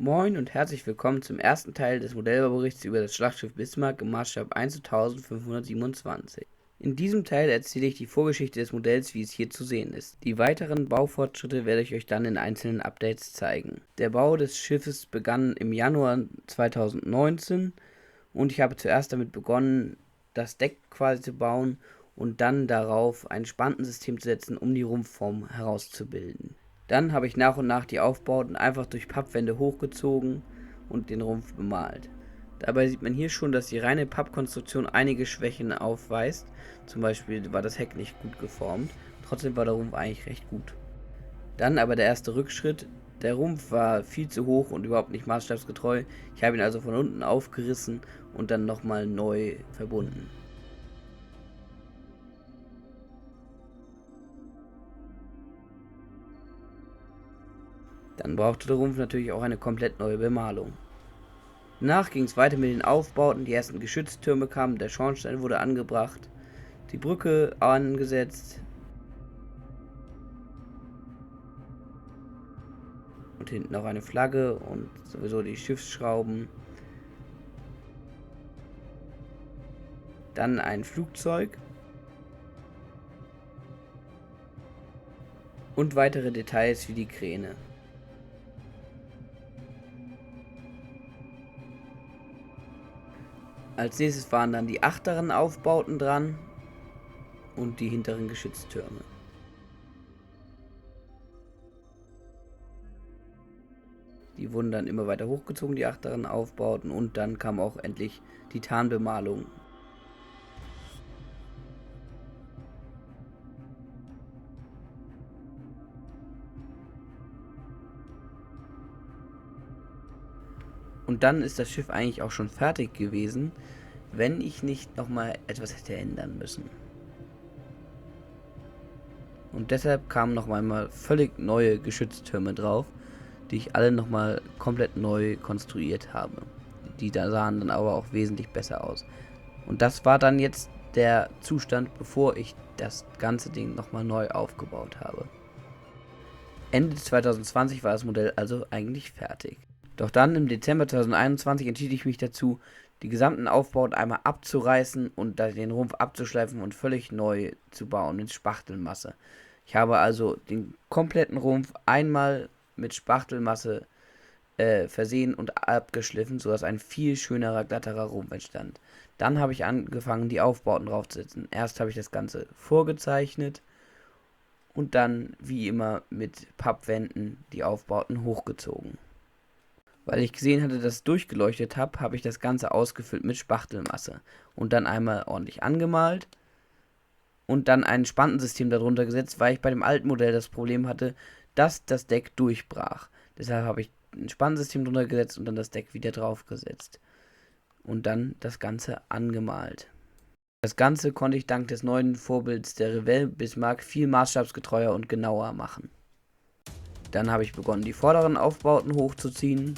Moin und herzlich willkommen zum ersten Teil des Modellbauberichts über das Schlachtschiff Bismarck im Maßstab 1:1527. In diesem Teil erzähle ich die Vorgeschichte des Modells, wie es hier zu sehen ist. Die weiteren Baufortschritte werde ich euch dann in einzelnen Updates zeigen. Der Bau des Schiffes begann im Januar 2019 und ich habe zuerst damit begonnen, das Deck quasi zu bauen und dann darauf ein Spantensystem zu setzen, um die Rumpfform herauszubilden. Dann habe ich nach und nach die Aufbauten einfach durch Pappwände hochgezogen und den Rumpf bemalt. Dabei sieht man hier schon, dass die reine Pappkonstruktion einige Schwächen aufweist. Zum Beispiel war das Heck nicht gut geformt, trotzdem war der Rumpf eigentlich recht gut. Dann aber der erste Rückschritt. Der Rumpf war viel zu hoch und überhaupt nicht maßstabsgetreu. Ich habe ihn also von unten aufgerissen und dann nochmal neu verbunden. Dann brauchte der Rumpf natürlich auch eine komplett neue Bemalung. Danach ging es weiter mit den Aufbauten, die ersten Geschütztürme kamen, der Schornstein wurde angebracht, die Brücke angesetzt und hinten noch eine Flagge und sowieso die Schiffsschrauben. Dann ein Flugzeug und weitere Details wie die Kräne. Als nächstes waren dann die achteren Aufbauten dran und die hinteren Geschütztürme. Die wurden dann immer weiter hochgezogen, die achteren Aufbauten, und dann kam auch endlich die Tarnbemalung. Und dann ist das Schiff eigentlich auch schon fertig gewesen, wenn ich nicht nochmal etwas hätte ändern müssen. Und deshalb kamen noch einmal völlig neue Geschütztürme drauf, die ich alle nochmal komplett neu konstruiert habe. Die da sahen dann aber auch wesentlich besser aus. Und das war dann jetzt der Zustand, bevor ich das ganze Ding nochmal neu aufgebaut habe. Ende 2020 war das Modell also eigentlich fertig. Doch dann im Dezember 2021 entschied ich mich dazu, die gesamten Aufbauten einmal abzureißen und den Rumpf abzuschleifen und völlig neu zu bauen mit Spachtelmasse. Ich habe also den kompletten Rumpf einmal mit Spachtelmasse versehen und abgeschliffen, sodass ein viel schönerer, glatterer Rumpf entstand. Dann habe ich angefangen, die Aufbauten draufzusetzen. Erst habe ich das Ganze vorgezeichnet und dann, wie immer, mit Pappwänden die Aufbauten hochgezogen. Weil ich gesehen hatte, dass ich durchgeleuchtet habe, habe ich das Ganze ausgefüllt mit Spachtelmasse und dann einmal ordentlich angemalt und dann ein Spantensystem darunter gesetzt, weil ich bei dem alten Modell das Problem hatte, dass das Deck durchbrach. Deshalb habe ich ein Spannensystem drunter gesetzt und dann das Deck wieder drauf gesetzt und dann das Ganze angemalt. Das Ganze konnte ich dank des neuen Vorbilds der Revell Bismarck viel maßstabsgetreuer und genauer machen. Dann habe ich begonnen, die vorderen Aufbauten hochzuziehen.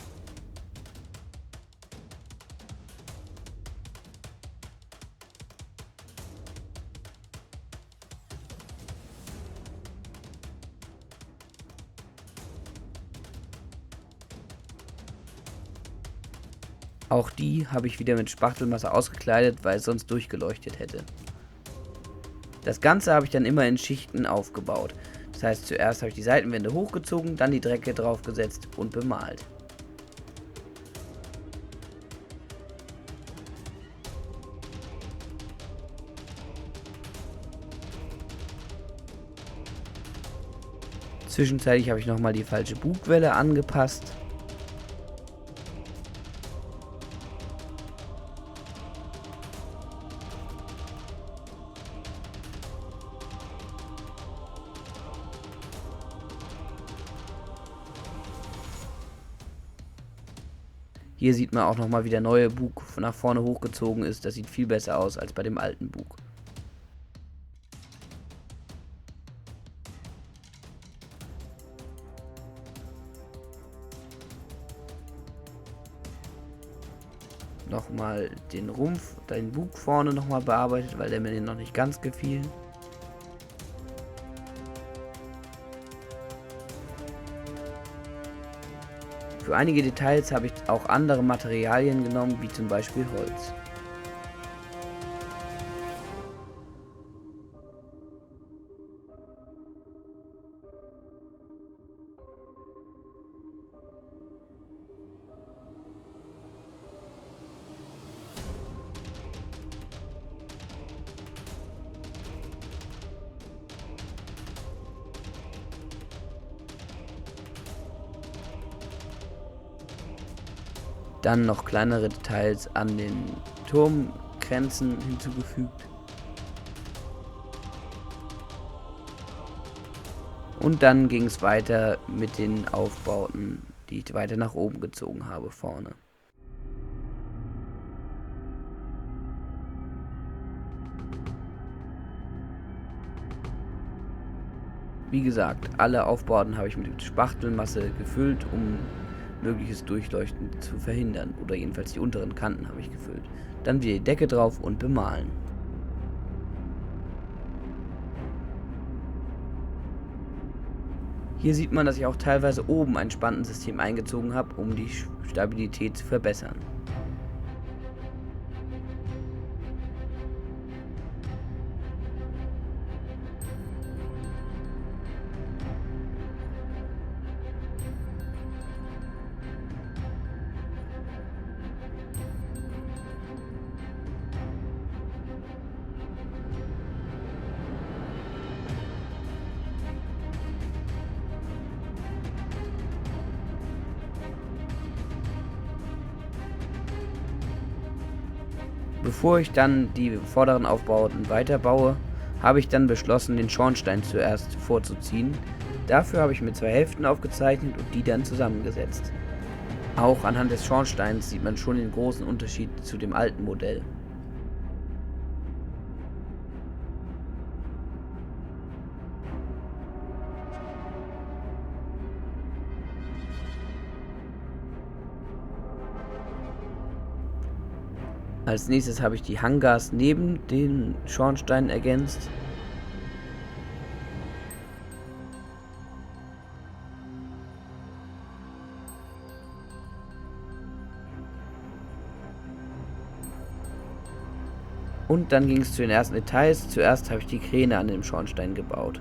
Auch die habe ich wieder mit Spachtelmasse ausgekleidet, weil es sonst durchgeleuchtet hätte. Das Ganze habe ich dann immer in Schichten aufgebaut. Das heißt, zuerst habe ich die Seitenwände hochgezogen, dann die Drecke draufgesetzt und bemalt. Zwischenzeitlich habe ich nochmal die falsche Bugwelle angepasst. Hier sieht man auch nochmal, wie der neue Bug nach vorne hochgezogen ist. Das sieht viel besser aus als bei dem alten Bug. Nochmal den Rumpf, den Bug vorne nochmal bearbeitet, weil der mir noch nicht ganz gefiel. Für einige Details habe ich auch andere Materialien genommen, wie zum Beispiel Holz. Dann noch kleinere Details an den Turmgrenzen hinzugefügt. Und dann ging es weiter mit den Aufbauten, die ich weiter nach oben gezogen habe vorne. Wie gesagt, alle Aufbauten habe ich mit Spachtelmasse gefüllt, um mögliches Durchleuchten zu verhindern. Oder jedenfalls die unteren Kanten habe ich gefüllt. Dann wieder die Decke drauf und bemalen. Hier sieht man, dass ich auch teilweise oben ein Spantensystem eingezogen habe, um die Stabilität zu verbessern. Bevor ich dann die vorderen Aufbauten weiterbaue, habe ich dann beschlossen, den Schornstein zuerst vorzuziehen. Dafür habe ich mir 2 Hälften aufgezeichnet und die dann zusammengesetzt. Auch anhand des Schornsteins sieht man schon den großen Unterschied zu dem alten Modell. Als nächstes habe ich die Hangars neben den Schornstein ergänzt. Und dann ging es zu den ersten Details. Zuerst habe ich die Kräne an dem Schornstein gebaut.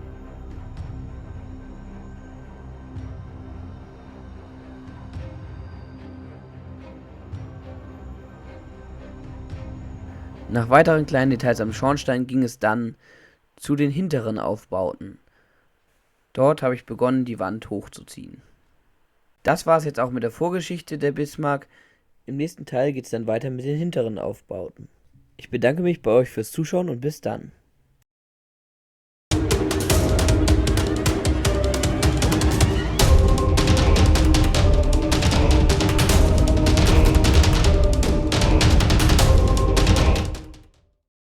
Nach weiteren kleinen Details am Schornstein ging es dann zu den hinteren Aufbauten. Dort habe ich begonnen, die Wand hochzuziehen. Das war es jetzt auch mit der Vorgeschichte der Bismarck. Im nächsten Teil geht es dann weiter mit den hinteren Aufbauten. Ich bedanke mich bei euch fürs Zuschauen und bis dann.